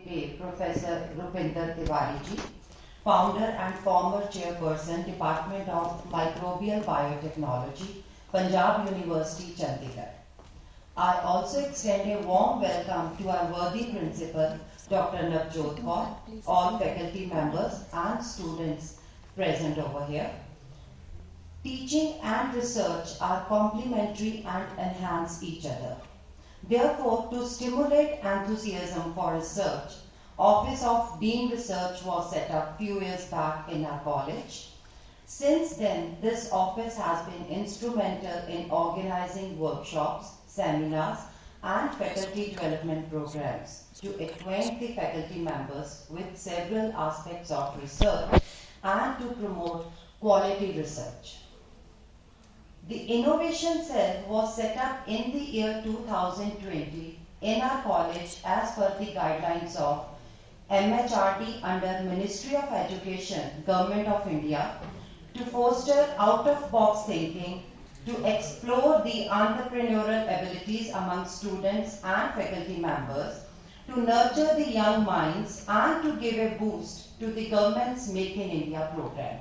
pay Professor Rupinder Tiwari ji, founder and former chairperson, Department of Microbial Biotechnology, Punjab University, Chandigarh. I also extend a warm welcome to our worthy principal, Dr. Navjot Kaur, all faculty members and students present over here. Teaching and research are complementary and enhance each other. Therefore, to stimulate enthusiasm for research, Office of Dean Research was set up few years back in our college. Since then, this office has been instrumental in organizing workshops, seminars, and faculty development programs to acquaint the faculty members with several aspects of research and to promote quality research. The Innovation Cell was set up in the year 2020 in our college as per the guidelines of MHRD under Ministry of Education, Government of India, to foster out-of-box thinking, to explore the entrepreneurial abilities among students and faculty members, to nurture the young minds, and to give a boost to the government's Make in India program.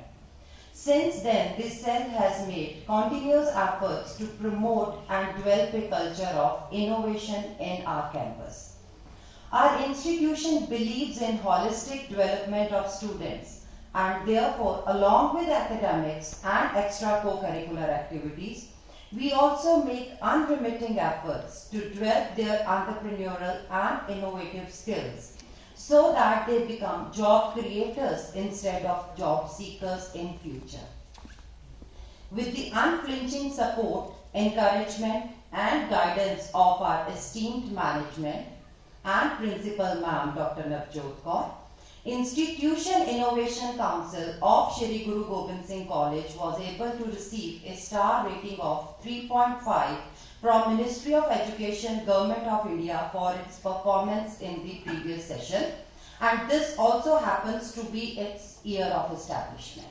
Since then, this cell has made continuous efforts to promote and develop a culture of innovation in our campus. Our institution believes in holistic development of students, and therefore, along with academics and extra co-curricular activities, we also make unremitting efforts to develop their entrepreneurial and innovative skills so that they become job creators instead of job seekers in future. With the unflinching support, encouragement and guidance of our esteemed management and Principal Ma'am Dr. Navjot Kaur, Institution Innovation Council of Shri Guru Gobind Singh College was able to receive a star rating of 3.5 from Ministry of Education, Government of India for its performance in the previous session, and this also happens to be its year of establishment.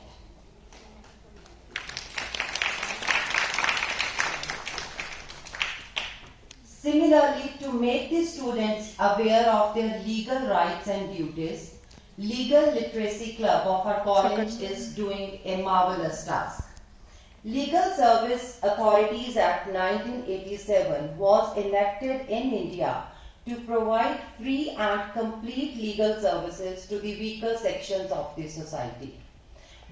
Similarly, to make the students aware of their legal rights and duties, Legal Literacy Club of our college is doing a marvelous task. Legal Service Authorities Act 1987 was enacted in India to provide free and complete legal services to the weaker sections of the society.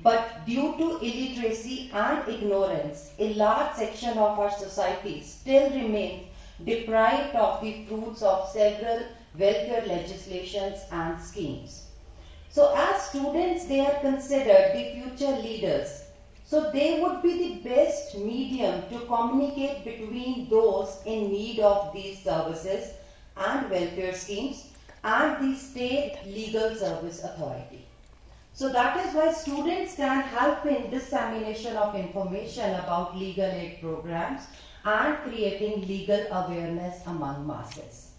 But due to illiteracy and ignorance, a large section of our society still remains deprived of the fruits of several welfare legislations and schemes. So as students, they are considered the future leaders. So they would be the best medium to communicate between those in need of these services and welfare schemes and the state legal service authority. So that is why students can help in dissemination of information about legal aid programs and creating legal awareness among masses.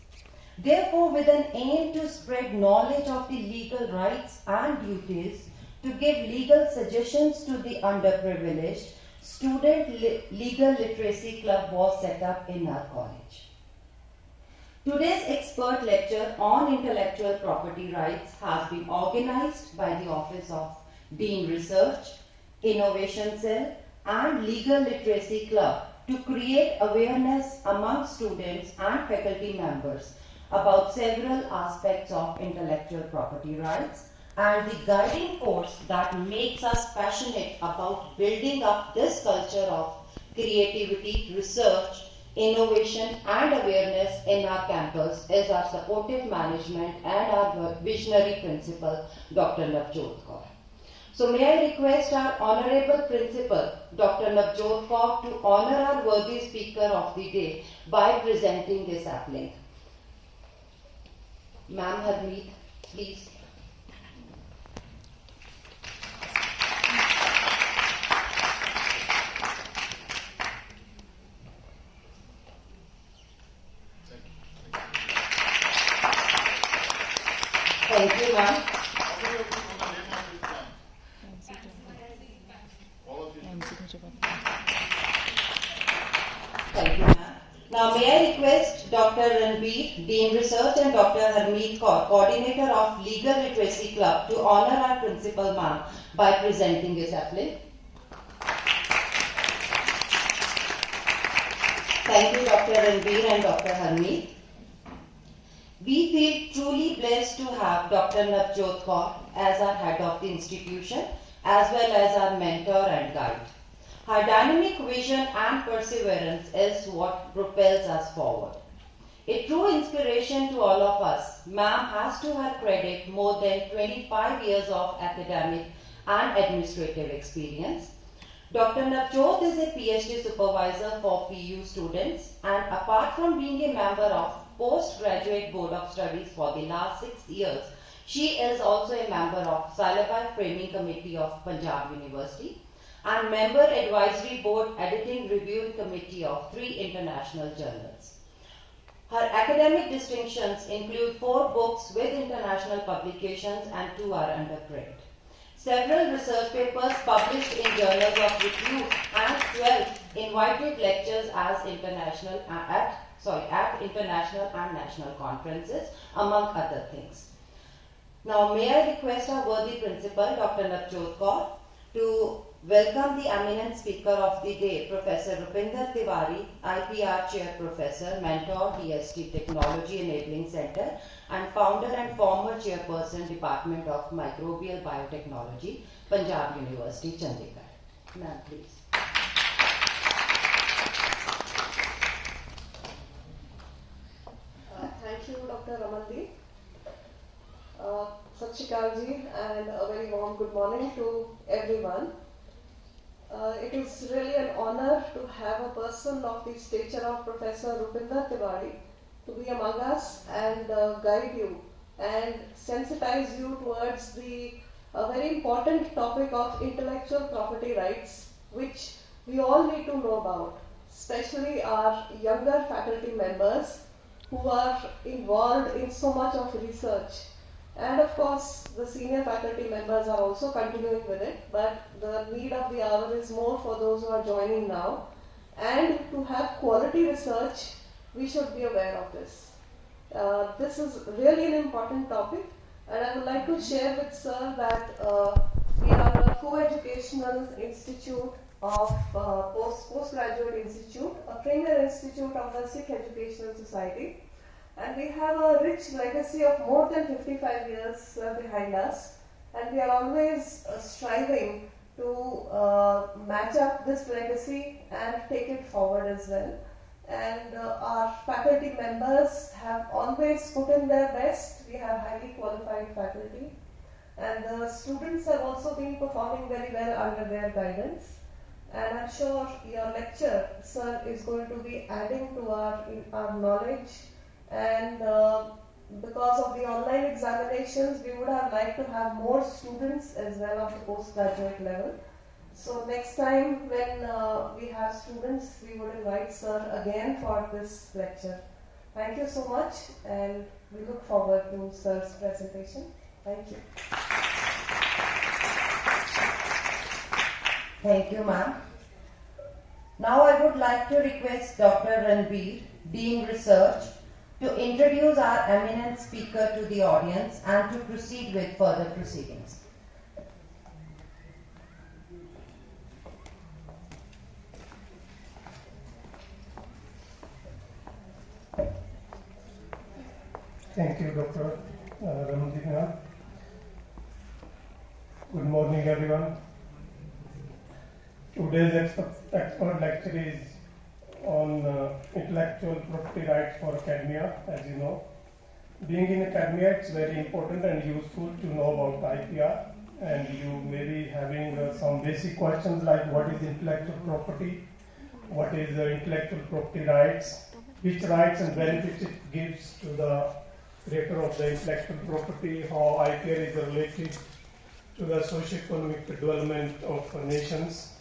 Therefore, with an aim to spread knowledge of the legal rights and duties, to give legal suggestions to the underprivileged, Student Legal Literacy Club was set up in our college. Today's expert lecture on intellectual property rights has been organized by the Office of Dean Research, Innovation Cell, and Legal Literacy Club to create awareness among students and faculty members about several aspects of intellectual property rights, and the guiding force that makes us passionate about building up this culture of creativity, research, innovation and awareness in our campus is our supportive management and our visionary principal, Dr. Navjot Kaur. So may I request our Honorable Principal, Dr. Navjot Kaur, to honor our worthy speaker of the day by presenting this sapling. Ma'am Harmeet, please. Thank you, ma'am. Thank you, ma'am. Now, may I request Dr. Ranbir, Dean Research, and Dr. Harmeet Kaur, Coordinator of Legal Literacy Club, to honor our Principal Ma'am by presenting his applause. Thank you, Dr. Ranbir and Dr. Harmeet. We feel truly blessed to have Dr. Navjot Kaur as our head of the institution, as well as our mentor and guide. Her dynamic vision and perseverance is what propels us forward. A true inspiration to all of us, ma'am has to her credit more than 25 years of academic and administrative experience. Dr. Navjot is a PhD supervisor for PU students, and apart from being a member of Postgraduate Board of Studies for the last 6 years, she is also a member of Syllabi Framing Committee of Punjab University and member advisory board editing review committee of 3 international journals. Her academic distinctions include 4 books with international publications and 2 are under print. Several research papers published in journals of repute and 12 invited lectures as at international and national conferences, among other things. Now, may I request our worthy principal, Dr. Navjot Kaur, to welcome the eminent speaker of the day, Professor Rupinder Tiwari, IPR Chair Professor, Mentor, DST Technology Enabling Center, and founder and former chairperson, Department of Microbial Biotechnology, Punjab University, Chandigarh. Ma'am, please. Thank you, Dr. Ramandeep. Sat Shri Akal ji, and a very warm good morning to everyone. It is really an honor to have a person of the stature of Professor Rupinder Tiwari to be among us and guide you and sensitize you towards the very important topic of intellectual property rights, which we all need to know about, especially our younger faculty members who are involved in so much of research. And of course, the senior faculty members are also continuing with it, but the need of the hour is more for those who are joining now. And to have quality research, we should be aware of this. This is really an important topic, and I would like to share with Sir that we are a co-educational institute of postgraduate institute, a premier institute of the Sikh Educational Society. And we have a rich legacy of more than 55 years behind us, and we are always striving to match up this legacy and take it forward as well. And our faculty members have always put in their best. We have highly qualified faculty, and the students have also been performing very well under their guidance. And I'm sure your lecture, Sir, is going to be adding to our knowledge. And because of the online examinations, we would have liked to have more students as well of the postgraduate level. So next time when we have students, we would invite Sir again for this lecture. Thank you so much, and we look forward to Sir's presentation. Thank you. Thank you, ma'am. Now I would like to request Dr. Ranbir, Dean Research, to introduce our eminent speaker to the audience and to proceed with further proceedings. Thank you, Dr. Ramandeep. Good morning, everyone. Today's expert lecture is on intellectual property rights for academia. As you know, being in academia, it's very important and useful to know about IPR, and you may be having some basic questions like what is intellectual property, what is intellectual property rights, which rights and benefits it gives to the creator of the intellectual property, how IPR is related to the socio-economic development of nations.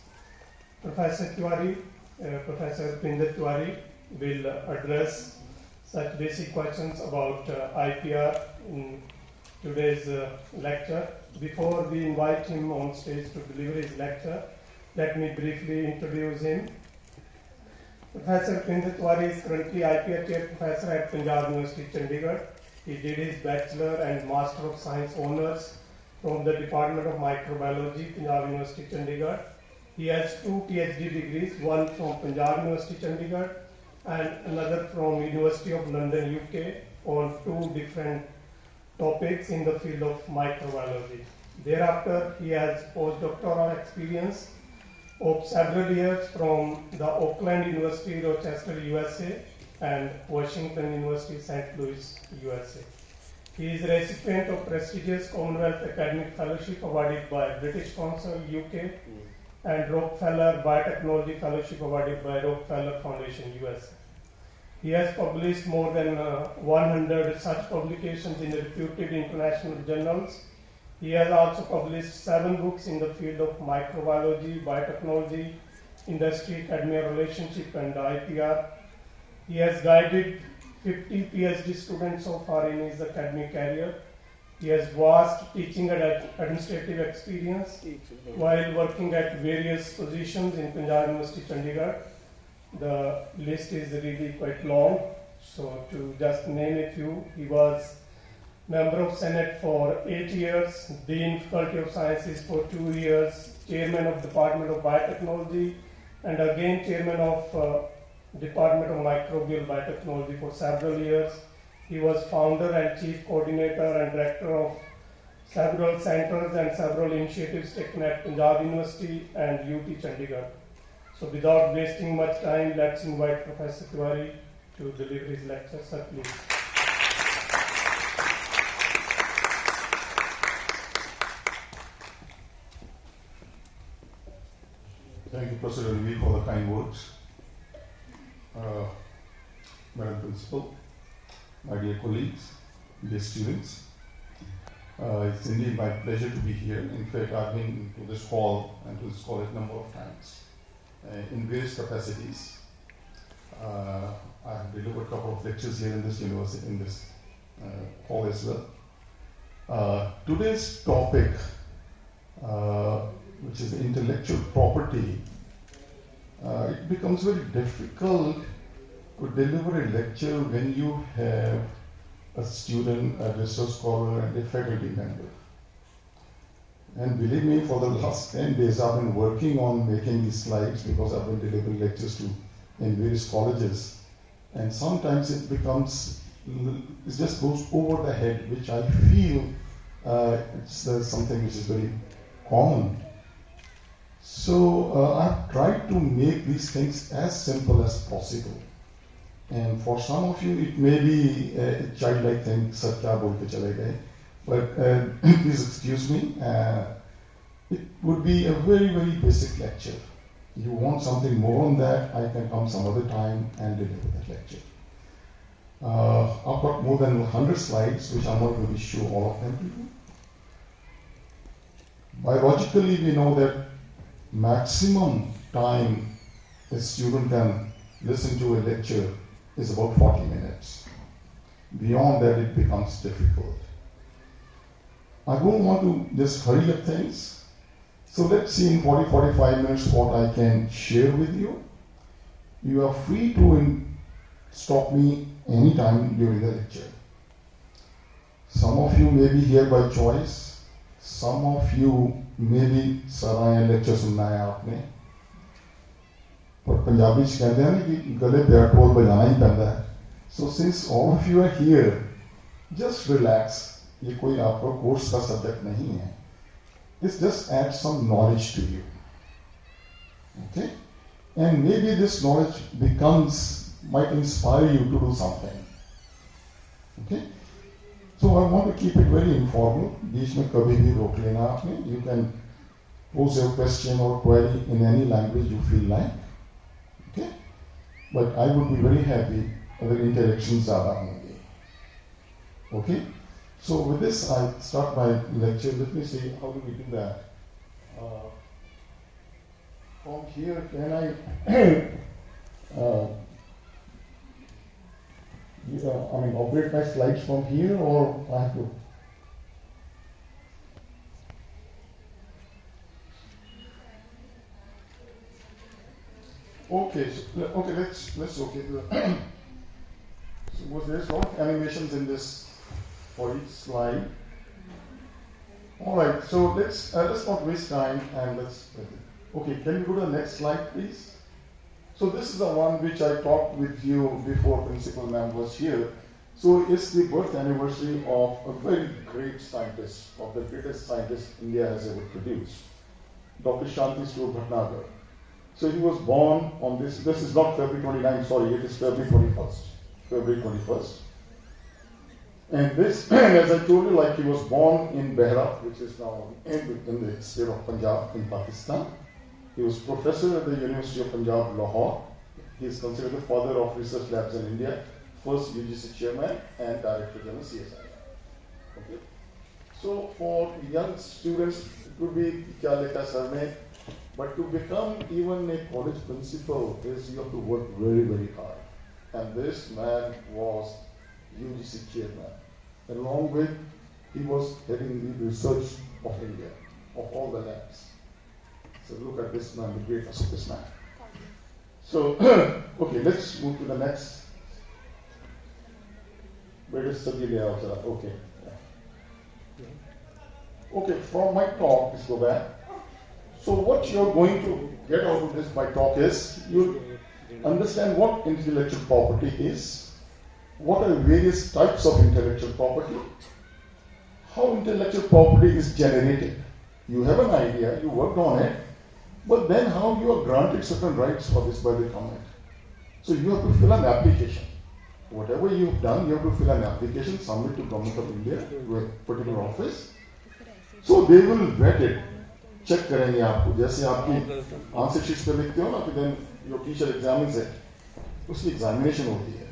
Professor Rupinder Tiwari will address such basic questions about IPR in today's lecture. Before we invite him on stage to deliver his lecture, let me briefly introduce him. Professor Rupinder Tiwari is currently IPR Chair Professor at Punjab University, Chandigarh. He did his Bachelor and Master of Science Honours from the Department of Microbiology, Punjab University, Chandigarh. He has 2 PhD degrees, one from Punjab University, Chandigarh, and another from University of London, UK, on 2 different topics in the field of microbiology. Thereafter, he has postdoctoral experience of several years from the Oakland University, Rochester, USA, and Washington University, St. Louis, USA. He is a recipient of prestigious Commonwealth Academic Fellowship awarded by British Council, UK, and Rockefeller Biotechnology Fellowship awarded by Rockefeller Foundation, USA. He has published more than 100 such publications in reputed international journals. He has also published 7 books in the field of microbiology, biotechnology, industry, academia relationship, and IPR. He has guided 50 PhD students so far in his academic career. He has vast teaching and administrative experience while working at various positions in Punjab University, Chandigarh. The list is really quite long, so to just name a few, he was Member of Senate for 8 years, Dean Faculty of Sciences for 2 years, Chairman of Department of Biotechnology, and again Chairman of Department of Microbial Biotechnology for several years. He was founder and chief coordinator and director of several centers and several initiatives taken at Punjab University and UT Chandigarh. So without wasting much time, let's invite Professor Tiwari to deliver his lecture. Sir, please. Thank you, Professor Ravi, for the kind words. Madam Principal, my dear colleagues, dear students, it's indeed my pleasure to be here. In fact, I've been to this hall and to this college a number of times in various capacities. I have delivered a couple of lectures here in this university, in this hall as well. Today's topic, which is intellectual property, it becomes very difficult to deliver a lecture when you have a student, a research scholar, and a faculty member. And believe me, for the last 10 days I've been working on making these slides because I've been delivering lectures in various colleges. And sometimes it just goes over the head, which I feel it's something which is very common. So I've tried to make these things as simple as possible. And for some of you, it may be a childlike thing, sir kya bolte chale gaye. But please excuse me, it would be a very, very basic lecture. You want something more on that, I can come some other time and deliver that lecture. I've got more than 100 slides, which I'm not going to show all of them to you. Biologically, we know that maximum time a student can listen to a lecture is about 40 minutes. Beyond that, it becomes difficult. I don't want to just hurry up things. So let's see in 40-45 minutes what I can share with you. You are free to stop me anytime during the lecture. Some of you may be here by choice. Some of you may be sarayan lecture sunna hai aapne. But Punjabi ch kehte hain ki gale pe dhol bajana hi penda hai. So since all of you are here, just relax. ये कोई आपका course का subject नहीं है. This just adds some knowledge to you. Okay? And maybe this knowledge might inspire you to do something. Okay? So I want to keep it very informal. बीच में कभी भी रोक लेना आपने. You can pose your question or query in any language you feel like. Okay? But I would be very happy अगर interactions ज़्यादा होंगे. Okay? So with this, I start my lecture. Let me see, how do we do that? From here, can I, operate my slides from here, or I have to? Okay, okay. So was there a lot of animations in this for each slide? All right, so let's not waste time and let's. Okay, can you go to the next slide, please? So this is the one which I talked with you before Principal Ma'am was here. So it's the birth anniversary of a very great scientist, of the greatest scientist India has ever produced, Dr. Shanti Swarup Bhatnagar. So he was born on this is not February 29, sorry, it is February 21st. February 21st. And this, as I told you, like he was born in Behra, which is now in the state of Punjab in Pakistan. He was professor at the University of Punjab, Lahore. He is considered the father of research labs in India, first UGC chairman and director general CSI. Okay. So for young students, it could be kya lekha sir mein, but to become even a college principal is you have to work very, very hard. And this man was UGC chairman. Along with, he was heading the research of India, of all the labs. So look at this man, the greatness of this man. So, okay, let's move to the next. Where is Sabine also? Okay. Okay, from my talk, let's go back. So what you're going to get out of this, my talk is, you understand what intellectual property is, what are various types of intellectual property, how intellectual property is generated. You have an idea, you worked on it, but then how you are granted certain rights for this by the government. So you have to fill an application. Whatever you've done, you have to fill an application, submit to Government of India, to a particular office. So they will vet it. Check करेंगे आपको जैसे आपकी answer sheets पे लिखते हो ना कि then your teacher examines it. उसकी examination होती है.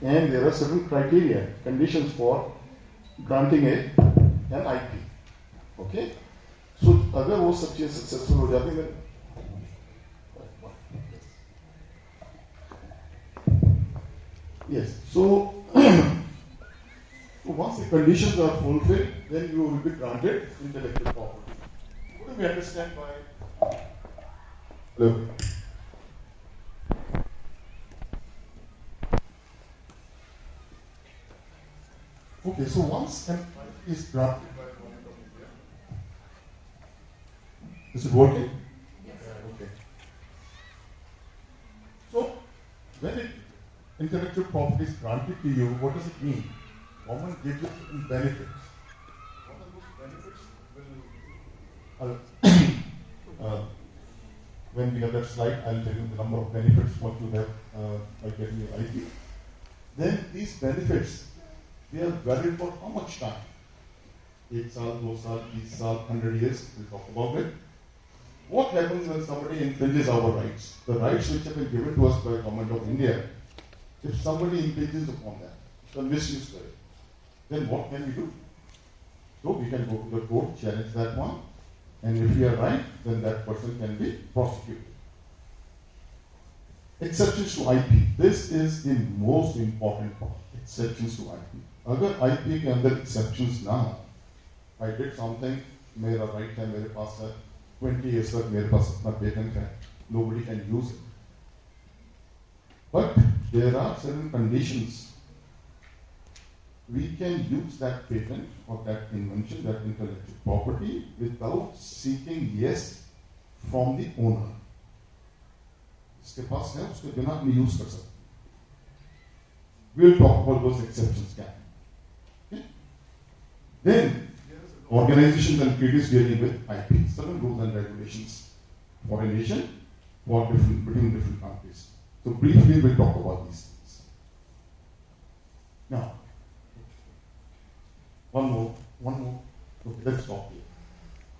And there are certain criteria, conditions for granting an IP. Okay? So अगर वो सब चीज़ successful हो जाती है yes. So once the conditions are fulfilled, then you will be granted intellectual property. What do we understand by look? Okay, so once an IP is granted by the Government of India, is it working? Yes. Okay. So when intellectual property is granted to you, what does it mean? Government gives you certain benefits. What are those benefits? When we have that slide, I'll tell you the number of benefits what you have by getting your IP. Then these benefits, they are valid for how much time? 1 saal, 2 saal, 3 saal, 100 years, we'll talk about it. What happens when somebody infringes our rights? The rights which have been given to us by the Government of India, if somebody infringes upon that, the misuse of it, then what can we do? So we can go to the court, challenge that one, and if we are right, then that person can be prosecuted. Exceptions to IP. This is the most important part. Exceptions to IP. अगर IP के अंदर exceptions ना हो, I did something, मेरा right है, मेरे पास है, 20 years तक मेरे पास अपना patent है, nobody can use it. But there are certain conditions. We can use that patent or that invention, that intellectual property, without seeking yes from the owner. इसके पास है, उसके बिना हम use कर सकते. We'll talk about those exceptions. Okay? Then, organizations and treaties dealing with IP, certain rules and regulations for a nation, between different countries. So briefly, we'll talk about these things. Now, one more. Okay, let's stop here.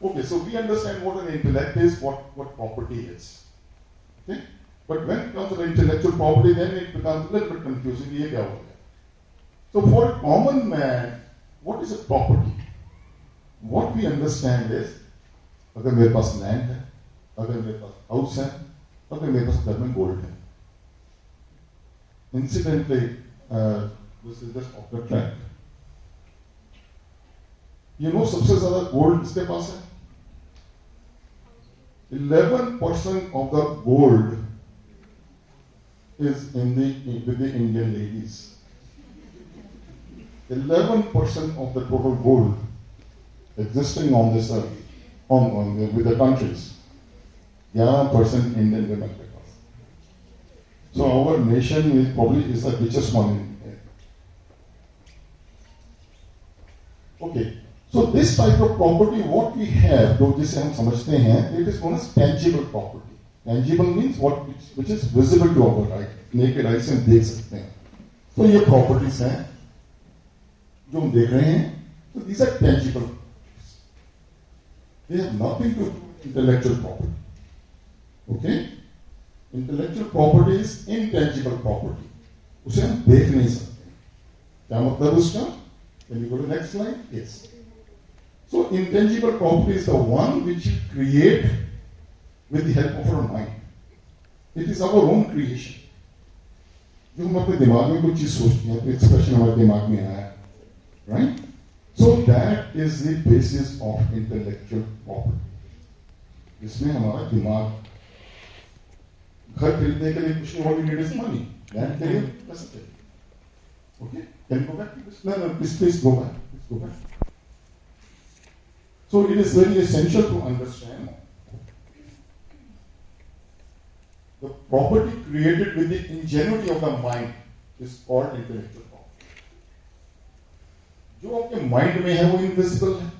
Okay, so we understand what an intellect is, what property is. Okay? But when it comes to the intellectual property, then it becomes a little bit confusing. ये क्या हो गया? So for a common man, what is a property? What we understand is, अगर मेरे पास land है, अगर मेरे पास house है, अगर मेरे पास घर में gold है. Incidentally, this is just off the track. You know सबसे ज़्यादा gold किसके पास है? 11% of the gold is with the Indian ladies. 11% of the total gold existing on this earth, with the countries, 11% Indian women pick up. So our nation is the richest one in India. Okay, so this type of property, what we have, जो जिसे हम समझते हैं, it is known as tangible property. Tangible means which is visible to our eye, naked eye से हम देख सकते हैं. तो ये properties हैं, जो हम देख रहे हैं. So these are tangible. They have nothing to do with intellectual property. Okay? Intellectual property is intangible property. उसे हम देख नहीं सकते. क्या मतलब उसका? Can you go to the next slide? Yes. So intangible property is the one which you create with the help of our mind. It is our own creation. जो हम अपने दिमाग में कुछ चीज सोचते हैं, कोई एक्सप्रेशन हमारे दिमाग में आया, right? So that is the basis of intellectual property. इसमें हमारा दिमाग, घर खरीदने के लिए कुछ नहीं, what you need is money. Land के लिए पैसा चाहिए. Okay? Can you go back to this? No, please go back. Please go back. So it is very essential to understand the property created with the ingenuity of the mind is called intellectual property. जो आपके mind में है वो invisible है,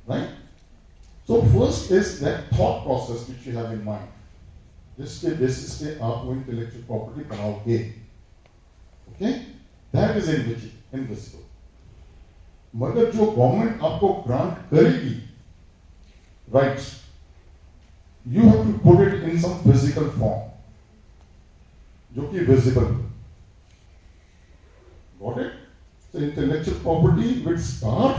right? So first is that thought process which you have in mind. जिसके basis पे आप वो intellectual property बनाओगे. Okay? That is invisible. मगर जो गवर्नमेंट आपको ग्रांट करेगी rights, you have to put it in some physical form, जो कि visible. Got it? So intellectual property will start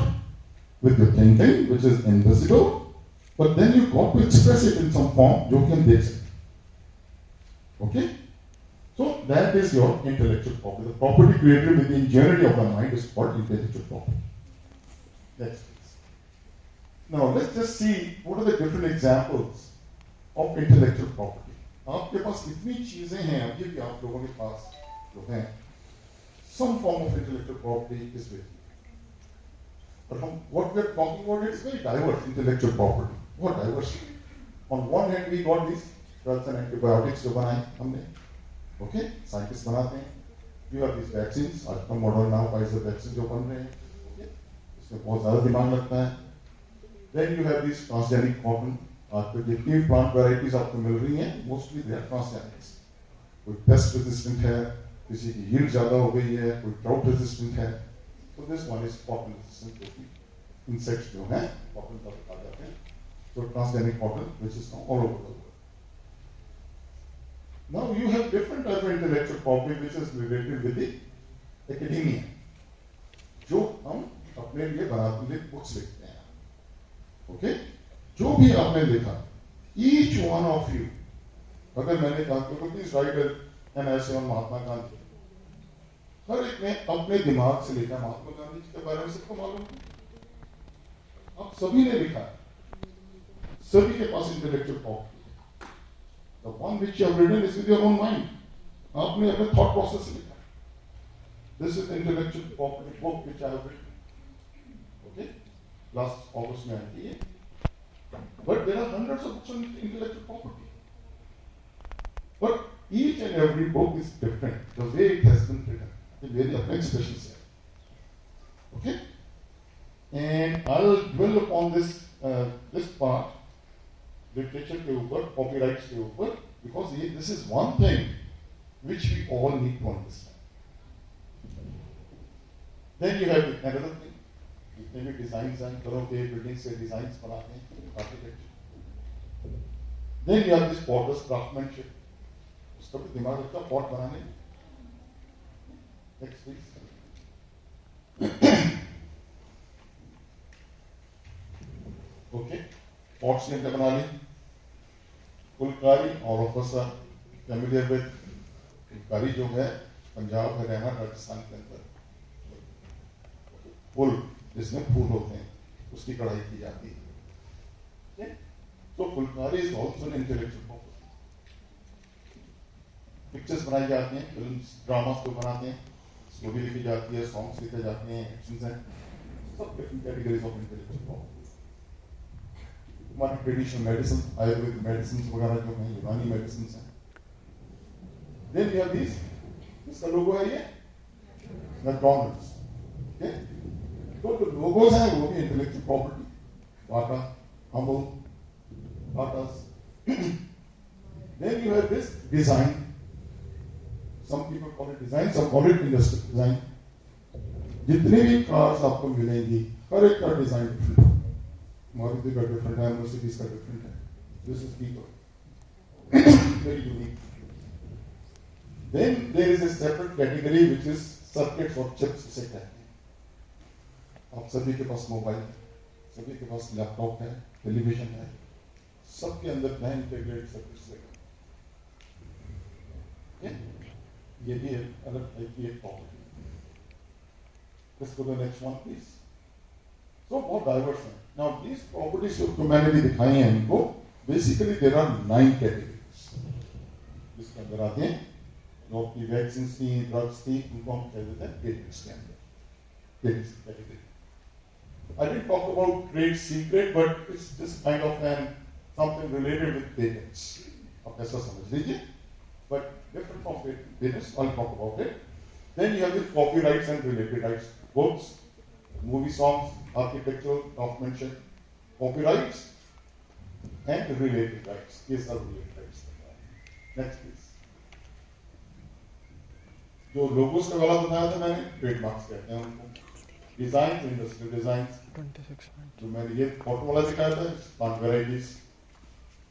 with your thinking, which is invisible, but then you got to express it in some form, जो कि हम देख सकते. Okay? So that is your intellectual property. The property created with the ingenuity of the mind is called intellectual property. Next, please. Now let's just see what are the different examples of intellectual property. आपके पास इतनी चीजें हैं अभी भी आप लोगों के पास जो हैं, some form of intellectual property is with you. But what we are talking about is very diverse intellectual property. What diversity? On one hand, we got these drugs and antibiotics जो बनाए हमने. Okay, साइंटिस्ट बनाते हैं. You have these vaccines, आजकल Moderna Pfizer vaccine जो बन रहे हैं, okay? इसमें बहुत ज़्यादा दिमाग लगता है. Then you have these transgenic cotton. आपको जितनी भी प्लांट वैराइटीज आपको मिल रही हैं, mostly they are transgenics. कोई पेस्ट रेजिस्टेंट है, किसी की yield ज़्यादा हो गई है, कोई drought रेजिस्टेंट है. So this one is cotton resistant, क्योंकि insects जो हैं cotton का खा जाते हैं. So transgenic cotton, which is now all over the world. Now you have different type of intellectual property which is related with the academia. जो हम अपने लिए बनाते हैं, बुक्स लिखते हैं. Okay? जो भी आपने लिखा, each one of you, अगर मैंने कहा कि please write an essay on Mahatma Gandhi, हर एक ने अपने दिमाग से लिखा. महात्मा गांधी जी के बारे में सबको मालूम है, आप सभी ने लिखा, सभी के पास intellectual property. The one which you have written is with your own mind. आपने अपने thought process से लिखा. This is intellectual property book which I have written. Okay? Last August में आई थी. But there are hundreds of books on intellectual property. But each and every book is different. The way it has been written. The very अपने expression से. Okay? And I will dwell upon this part. Literature के ऊपर, copyrights के ऊपर, because this is one thing which we all need to understand. Then you have another thing, जितने भी designs हैं, घरों के बिल्डिंग्स के डिजाइंस बनाते हैं architecture. Then you have this potter's craftsmanship, उसका भी दिमाग लगता है पॉट बनाने में. Next please. ओके, पॉट्स ने क्या बना ली? फुलकारी, और of course familiar with Phulkari जो है पंजाब हरियाणा राजस्थान के अंदर फुल जिसमें फूल होते हैं उसकी कढ़ाई की जाती है. तो Phulkari is also an intellectual property. Pictures बनाई जाती हैं, फिल्म्स ड्रामास जो बनाते हैं, स्टोरी लिखी जाती है, सॉन्ग्स लिखे जाते हैं, एक्शंस हैं, सब different categories of intellectual property. हमारी ट्रेडिशनल मेडिसिन, आयुर्वेदिक मेडिसिन वगैरह जो हैं, यूनानी मेडिसिन हैं, देन वी हैव दिस, इसका लोगो है ये मैकडॉनल्ड्स, ओके। तो जो लोगोज हैं वो भी intellectual property, Bata, Humble, Batas. Then you have this design. Some people call it design, some call it industrial design. जितनी भी कार्स आपको मिलेंगी, हर एक का डिजाइन डिफरेंट है। मारुति का डिफरेंट है, मर्सिडीज का डिफरेंट है। This is people. Very unique. Then there is a separate category which is circuits or chips जिसे कहते हैं। आप सभी के पास मोबाइल है, सभी के पास लैपटॉप है, टेलीविजन है, सबके अंदर क्या इंटीग्रेटेड सर्किट्स है। ये भी एक अलग टाइप की एक property. Let's go to the next one, please. So बहुत डाइवर्स है। Now these properties जो मैंने भी दिखाई हैं इनको, basically there are 9 categories. जिसके अंदर आते हैं, जो की वैक्सीन थी, ड्रग्स थी, उनको हम कह देते हैं पेटेंट्स के अंदर। Patents category. I didn't talk about trade secret, but it's just kind of something related with patents. आप ऐसा समझ लीजिए, but different from patents. I'll talk about it. Then you have the copyrights and related rights. Books, movie songs, architectural, craftsmanship, copyrights, and related rights. These are related rights. Next, please. जो logos का वाला बताया था मैंने, trademarks कहते हैं उनको। Design, industrial design, जो मैंने ये फोटो वाला दिखाया था, पांच वेराइटीज।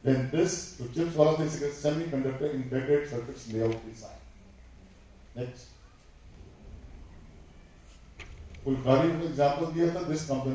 देन दिस जो चिप्स वाला था, इसका semiconductor integrated circuits layout design. Next, Phulkari में एग्जांपल दिया था, दिस कंपनी